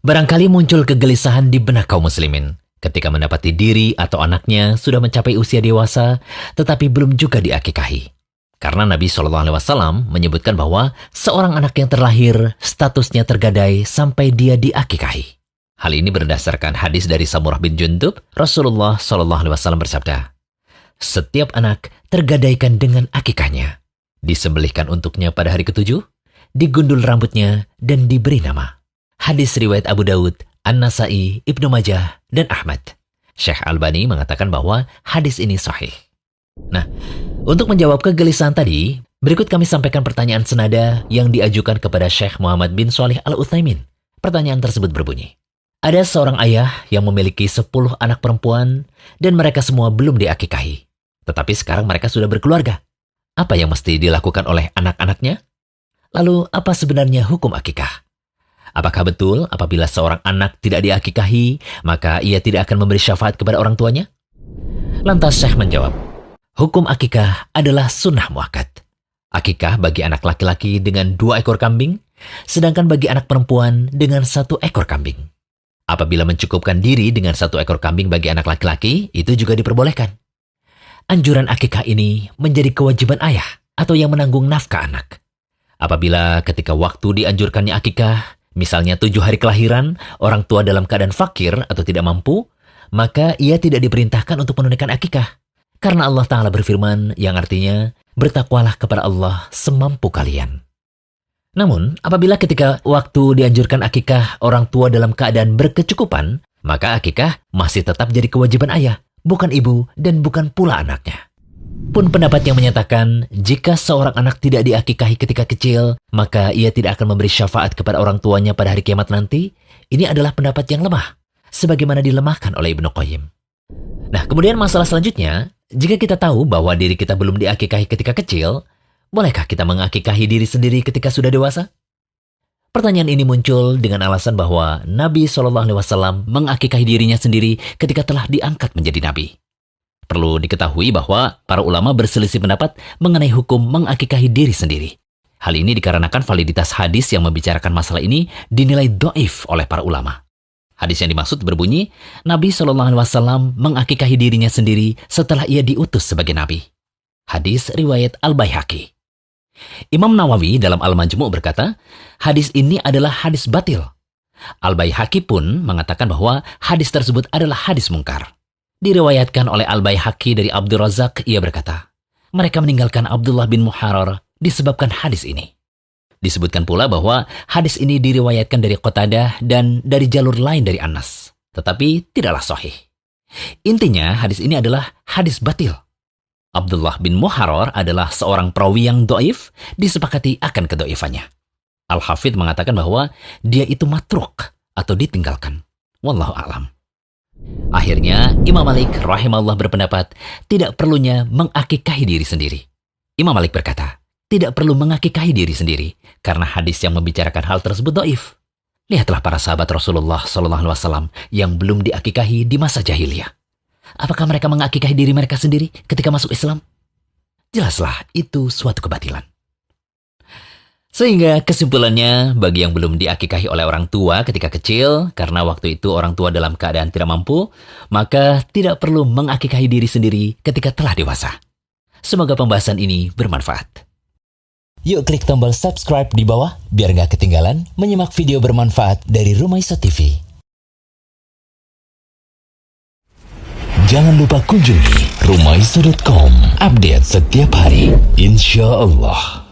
Barangkali muncul kegelisahan di benak kaum muslimin ketika mendapati diri atau anaknya sudah mencapai usia dewasa tetapi belum juga diakikahi. Karena Nabi SAW menyebutkan bahwa seorang anak yang terlahir statusnya tergadai sampai dia diakikahi. Hal ini berdasarkan hadis dari Samurah bin Jundub. Rasulullah SAW bersabda, "Setiap anak tergadaikan dengan akikahnya, disembelihkan untuknya pada hari ke-7, digundul rambutnya dan diberi nama." Hadis riwayat Abu Daud, An-Nasai, Ibnu Majah, dan Ahmad. Syekh Albani mengatakan bahwa hadis ini sahih. Nah, untuk menjawab kegelisahan tadi, berikut kami sampaikan pertanyaan senada yang diajukan kepada Syekh Muhammad bin Shalih Al-Utsaimin. Pertanyaan tersebut berbunyi, ada seorang ayah yang memiliki 10 anak perempuan dan mereka semua belum diakikahi. Tetapi sekarang mereka sudah berkeluarga. Apa yang mesti dilakukan oleh anak-anaknya? Lalu apa sebenarnya hukum akikah? Apakah betul apabila seorang anak tidak diakikahi, maka ia tidak akan memberi syafaat kepada orang tuanya? Lantas Syekh menjawab, hukum akikah adalah sunnah muakkad. Akikah bagi anak laki-laki dengan 2 ekor kambing, sedangkan bagi anak perempuan dengan 1 ekor kambing. Apabila mencukupkan diri dengan 1 ekor kambing bagi anak laki-laki, itu juga diperbolehkan. Anjuran akikah ini menjadi kewajiban ayah atau yang menanggung nafkah anak. Apabila ketika waktu dianjurkannya akikah, misalnya 7 hari kelahiran, orang tua dalam keadaan fakir atau tidak mampu, maka ia tidak diperintahkan untuk menunaikan akikah. Karena Allah Ta'ala berfirman yang artinya, bertakwalah kepada Allah semampu kalian. Namun, apabila ketika waktu dianjurkan akikah orang tua dalam keadaan berkecukupan, maka akikah masih tetap jadi kewajiban ayah, bukan ibu dan bukan pula anaknya. Pun pendapat yang menyatakan, jika seorang anak tidak diakikahi ketika kecil, maka ia tidak akan memberi syafaat kepada orang tuanya pada hari kiamat nanti, ini adalah pendapat yang lemah, sebagaimana dilemahkan oleh Ibnu Qayyim. Nah, kemudian masalah selanjutnya, jika kita tahu bahwa diri kita belum diakikahi ketika kecil, bolehkah kita mengakikahi diri sendiri ketika sudah dewasa? Pertanyaan ini muncul dengan alasan bahwa Nabi SAW mengakikahi dirinya sendiri ketika telah diangkat menjadi Nabi. Perlu diketahui bahwa para ulama berselisih pendapat mengenai hukum mengakikahi diri sendiri. Hal ini dikarenakan validitas hadis yang membicarakan masalah ini dinilai dhaif oleh para ulama. Hadis yang dimaksud berbunyi, Nabi SAW mengakikahi dirinya sendiri setelah ia diutus sebagai Nabi. Hadis riwayat Al-Baihaqi. Imam Nawawi dalam Al-Majmu' berkata, hadis ini adalah hadis batil. Al-Baihaqi pun mengatakan bahwa hadis tersebut adalah hadis mungkar. Diriwayatkan oleh Al-Baihaqi dari Abdul Razak, ia berkata, mereka meninggalkan Abdullah bin Muharrar disebabkan hadis ini. Disebutkan pula bahwa hadis ini diriwayatkan dari Qatadah dan dari jalur lain dari Anas, tetapi tidaklah sahih. Intinya, hadis ini adalah hadis batil. Abdullah bin Muharrar adalah seorang perawi yang dhaif, disepakati akan kedhaifannya. Al-Hafidh mengatakan bahwa dia itu matruk atau ditinggalkan. Wallahu a'lam. Akhirnya, Imam Malik rahimahullah berpendapat tidak perlunya mengakikahi diri sendiri. Imam Malik berkata, tidak perlu mengakikahi diri sendiri karena hadis yang membicarakan hal tersebut dhaif. Lihatlah para sahabat Rasulullah SAW yang belum diakikahi di masa jahiliyah. Apakah mereka mengakikahi diri mereka sendiri ketika masuk Islam? Jelaslah itu suatu kebatilan. Sehingga kesimpulannya, bagi yang belum diakikahi oleh orang tua ketika kecil, karena waktu itu orang tua dalam keadaan tidak mampu, maka tidak perlu mengakikahi diri sendiri ketika telah dewasa. Semoga pembahasan ini bermanfaat. Yuk klik tombol subscribe di bawah, biar nggak ketinggalan menyimak video bermanfaat dari Rumaiso TV. Jangan lupa kunjungi rumaiso.com, update setiap hari, insya Allah.